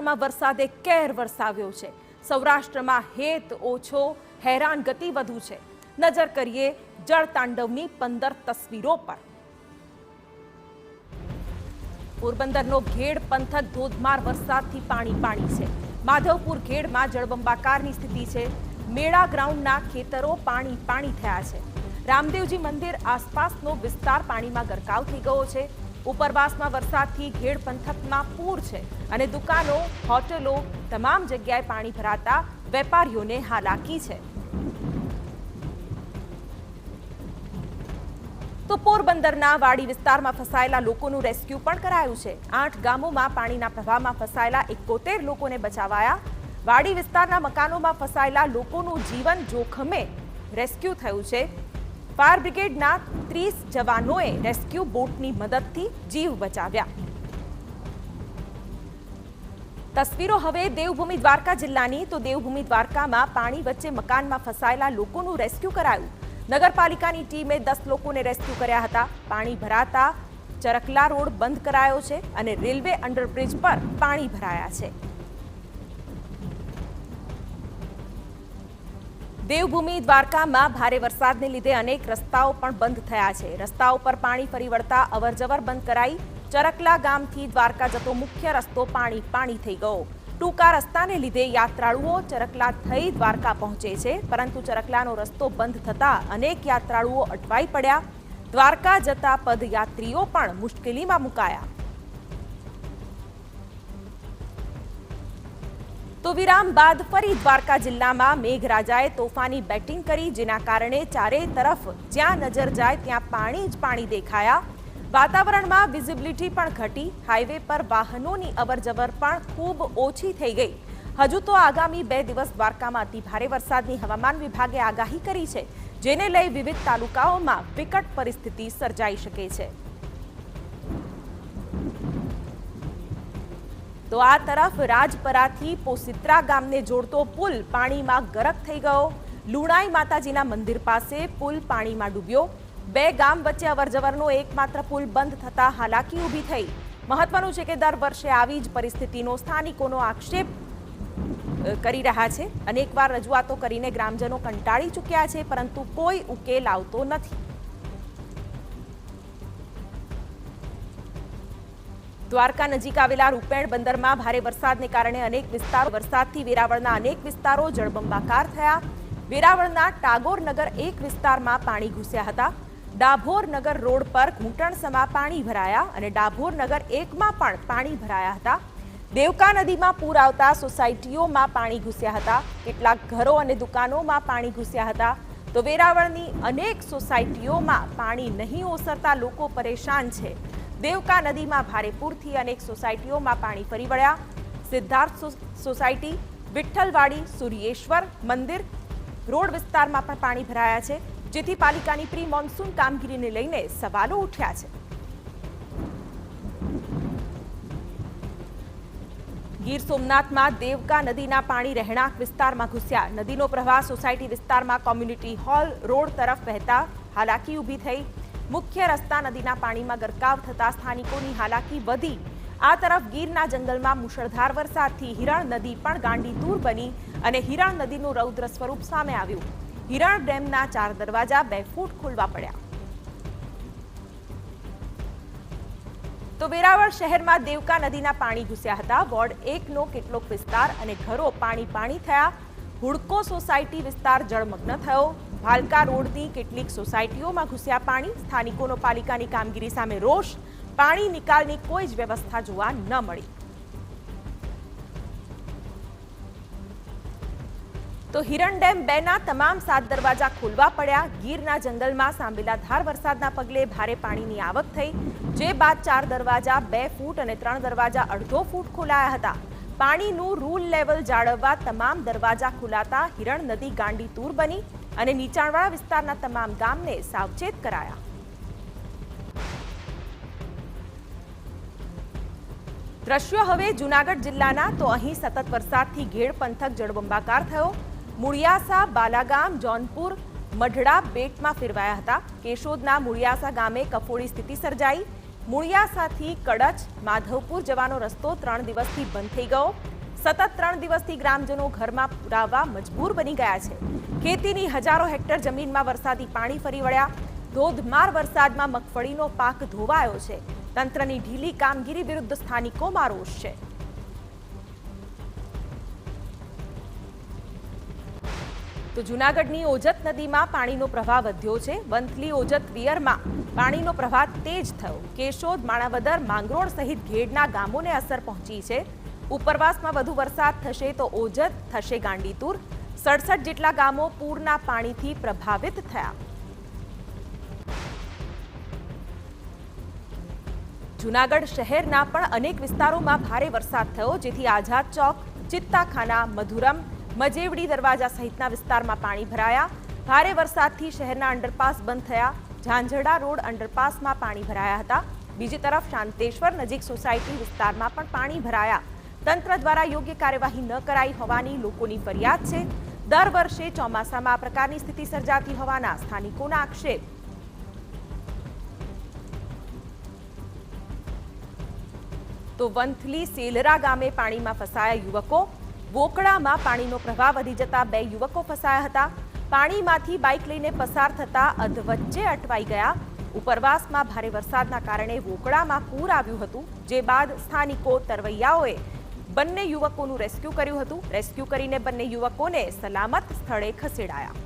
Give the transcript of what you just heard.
જિલ્લામાં વરસાદે કેર વરસાવ્યો છે। સૌરાષ્ટ્રમાં હેત ઓછો, હેરાનગતિ વધુ છે। નજર કરીએ જળતાંડવની 15 તસવીરો પર। પોરબંદરનો ઘેડ પંથક ધોધમાર વરસાદથી પાણી છે। માધવપુર ઘેડમાં જળબંબાકારની સ્થિતિ છે। મેળા ગ્રાઉન્ડના ખેતરો પાણી થયા છે। રામદેવજી મંદિર આસપાસનો વિસ્તાર પાણીમાં ગરકાવ થઈ ગયો છે। ઉપરવાસમાં વરસાદથી ઘેડ પંથકમાં પૂર છે અને દુકાનો, હોટલો તમામ જગ્યાએ પાણી ભરાતા વેપારીઓને હાલાકી છે। તો પોરબંદરના વાડી વિસ્તારમાં ફસાયેલા લોકોનું રેસ્ક્યુ પણ કરાયું છે। 8 ગામોમાં પાણીના પ્રવાહમાં ફસાયેલા 71 લોકોને બચાવાયા। વાડી વિસ્તારના મકાનોમાં ફસાયેલા લોકોનું જીવન જોખમે રેસ્ક્યુ થયું છે। ફાયર બ્રિગેડના 30 જવાનોએ રેસ્ક્યુ બોટની મદદથી જીવ બચાવ્યા। તસવીરો હવે દેવભૂમિ દ્વારકા જિલ્લાની। તો દેવભૂમિ દ્વારકામાં પાણી વચ્ચે મકાનમાં ફસાયેલા લોકોનું રેસ્ક્યુ કરાયું। નગરપાલિકાની ટીમે 10 લોકોને રેસ્ક્યુ કર્યા હતા। પાણી ભરાતા ચરકલા રોડ બંધ કરાયો છે અને રેલવે અંડરબ્રિજ પર પાણી ભરાયા છે। દેવભૂમિ દ્વારકામાં ભારે વરસાદને લીધે અનેક રસ્તાઓ પણ બંધ થયા છે। રસ્તાઓ પર પાણી ફરી વળતા અવરજવર બંધ કરાઈ। ચરકલા ગામથી દ્વારકા જતો મુખ્ય રસ્તો પાણી થઈ ગયો। ટૂંકા રસ્તાને લીધે યાત્રાળુઓ ચરકલા થઈ દ્વારકા પહોંચે છે, પરંતુ ચરકલાનો રસ્તો બંધ થતા અનેક યાત્રાળુઓ અટવાઈ પડ્યા। દ્વારકા જતા પદયાત્રીઓ પણ મુશ્કેલીમાં મુકાયા। તો વિરામ બાદ ફરી દ્વારકા જિલ્લામાં મેઘરાજાએ તોફાની બેટિંગ કરી, જેના કારણે ચારે તરફ જ્યાં નજર જાય ત્યાં પાણી જ પાણી દેખાયા। વાતાવરણમાં વિઝિબિલિટી પણ ઘટી। હાઈવે પર વાહનોની અવરજવર પણ ખૂબ ઓછી થઈ ગઈ। હજુ તો આગામી 2 દિવસ દ્વારકામાં અતિ ભારે વરસાદની હવામાન વિભાગે આગાહી કરી છે, જેને લઈ વિવિધ તાલુકાઓમાં વિકટ પરિસ્થિતિ સર્જાઈ શકે છે। તો આ તરફ રાજપરાથી પોસિત્રા ગામને જોડતો પુલ પાણીમાં ગરક થઈ ગયો। લુણાઈ માતાજીના મંદિર પાસે પુલ પાણીમાં ડૂબ્યો। 2 ગામ વચ્ચે અવરજવરનો એકમાત્ર પુલ બંધ થતા હાલાકી ઊભી થઈ। મહત્વનું છે કે દર વર્ષે આવી જ પરિસ્થિતિનો સ્થાનિકોનો આક્ષેપ કરી રહ્યા છે। અનેકવાર રજૂઆતો કરીને ગ્રામજનો કંટાળી ચૂક્યા છે, પરંતુ કોઈ ઉકેલ આવતો નથી। દ્વારકા નજીક આવેલા રૂપેણ બંદરમાં ભારે વરસાદને કારણે અનેક વિસ્તારો વરસાદથી વેરાવળના અનેક વિસ્તારો જળબંબાકાર થયા। વેરાવળના ટાગોરનગર 1 વિસ્તારમાં પાણી ઘૂસ્યા હતા। ડાભોરનગર રોડ પર ઘૂંટણસમા પાણી ભરાયા અને ડાભોરનગર 1માં પણ પાણી ભરાયા હતા। દેવકા નદીમાં પૂર આવતા સોસાયટીઓમાં પાણી ઘૂસ્યા હતા। કેટલાક ઘરો અને દુકાનોમાં પાણી ઘૂસ્યા હતા। તો વેરાવળની અનેક સોસાયટીઓમાં પાણી નહીં ઓસરતા લોકો પરેશાન છે। દેવકા નદીમાં ભારે પૂરથી અનેક સોસાયટીઓમાં પાણી ફરી વળ્યા। સિદ્ધાર્થ સોસાયટી, વિઠ્ઠલવાડી, સૂર્યેશ્વર મંદિર રોડ વિસ્તારમાં પણ પાણી ભરાયા છે, જેથી પાલિકાની પ્રી મોન્સૂન કામગીરીને લઈને સવાલો ઉઠ્યા છે। ગીર સોમનાથમાં દેવકા નદીના પાણી રહેણાંક વિસ્તારમાં ઘૂસ્યા। નદીનો પ્રવાહ સોસાયટી વિસ્તારમાં કોમ્યુનિટી હોલ રોડ તરફ વહેતા હાલાકી ઊભી થઈ। મુખ્ય રસ્તા નદીના પાણીમાં ગરકાવ થતા સ્થાનિકોની હાલાકી વધી। આ તરફ ગીરના જંગલમાં મુશળધાર વરસાદથી હિરણ નદી પણ ગાંડીતૂર બની અને હિરણ નદીનું રૌદ્ર સ્વરૂપ સામે આવ્યું। હિરણ ડેમના 4 દરવાજા 2 ફૂટ ખોલવા પડ્યા। તો વેરાવળ શહેરમાં દેવકા નદીના પાણી ઘૂસ્યા હતા। વોર્ડ 1નો કેટલોક વિસ્તાર અને ઘરો પાણી થયા। હુડકો સોસાયટી વિસ્તાર જળમગ્ન થયો। ભાલકા રોડની કેટલીક સોસાયટીઓમાં ઘૂસ્યા પાણી। સ્થાનિકોનો પાલિકાની કામગીરી સામે રોષ। પાણી નિકાલની કોઈ જ વ્યવસ્થા જોવા ન મળી। તો હિરણ ડેમ 2ના તમામ 7 દરવાજા ખોલવા પડ્યા। ગીરના જંગલમાં સાંબેલાધાર વરસાદના પગલે ભારે પાણીની આવક થઈ, જે બાદ 4 દરવાજા 2 ફૂટ અને 3 દરવાજા 1.5 ફૂટ ખોલાયા હતા। પાણીનું રૂલ લેવલ જાળવવા તમામ દરવાજા ખોલાતા હિરણ નદી ગાંડીતૂર બની અને નીચાણવાળા વિસ્તારના તમામ ગામને સાવચેત કરાયા। દ્રશ્યો હવે જૂનાગઢ જિલ્લાના। તો અહીં સતત વરસાદથી ઘેડ પંથક જળબંબાકાર થયો। મુળિયાસા, બાલાગામ, જોનપુર, મઢડા બેટમાં ફેરવાયા હતા। કેશોદના મુળિયાસા ગામે કફોડી સ્થિતિ સર્જાઈ। મુળિયાસાથી કડચ, માધવપુર જવાનો રસ્તો 3 દિવસથી બંધ થઈ ગયો। સતત 3 દિવસથી ગ્રામજનો ઘરમાં પુરાવા મજબૂર બની ગયા છે. ખેતીની હજારો હેક્ટર જમીનમાં વરસાદી પાણી ફરી વળ્યા. ધોધમાર વરસાદમાં મગફળીનો પાક ધોવાયો છે. તંત્રની ઢીલી કામગીરી વિરુદ્ધ સ્થાનિકોમાં રોષ છે. તો જૂનાગઢની ઓજત નદીમાં પાણીનો પ્રવાહ વધ્યો છે. વંથલી ઓજત વિયરમાં પાણીનો પ્રવાહ તેજ થયો. કેશોદ, માણાવદર, માંગરોળ સહિત ઘેડના ગામોને અસર પહોંચી છે. ઉપરવાસમાં વધુ વરસાદ થશે તો ઓજત થશે ગાંડીતુર. 67 જેટલા ગામો પૂરના પાણીથી પ્રભાવિત થયા. જૂનાગઢ શહેરના પણ અનેક વિસ્તારોમાં ભારે વરસાદ થયો, જેથી આઝાદ ચોક, ચિત્તાખાના, મધુરમ, મજેવડી દરવાજા સહિતના વિસ્તારમાં પાણી ભરાયા. ભારે વરસાદથી શહેરના અંડરપાસ બંધ થયા. ઝાંઝરડા રોડ અંડરપાસમાં પાણી ભરાયા હતા. બીજી તરફ શાંતેશ્વર નજીક સોસાયટી વિસ્તારમાં પણ પાણી ભરાયા. તંત્ર દ્વારા યોગ્ય કાર્યવાહી ન કરાઈ હોવાની લોકોની ફરિયાદ છે. દર વર્ષે ચોમાસામાં આ પ્રકારની સ્થિતિ સર્જાતી હોવાના સ્થાનિકોના આક્ષેપ. તો વંથલી સેલરા ગામે પાણીમાં ફસાયા યુવકો. વોકળામાં પાણીનો પ્રવાહ વધી જતા 2 યુવકો ફસાયા હતા. પાણીમાંથી બાઇક લઈને પસાર થતા અધવચ્ચે અટવાઈ ગયા. ઉપરવાસમાં ભારે વરસાદના કારણે વોકળામાં પૂર આવ્યું હતું, જે બાદ સ્થાનિકો તરવૈયાઓએ બંને યુવકોનું રેસ્ક્યુ કર્યું હતું. રેસ્ક્યુ કરીને બંને યુવકોને સલામત સ્થળે ખસેડાયા.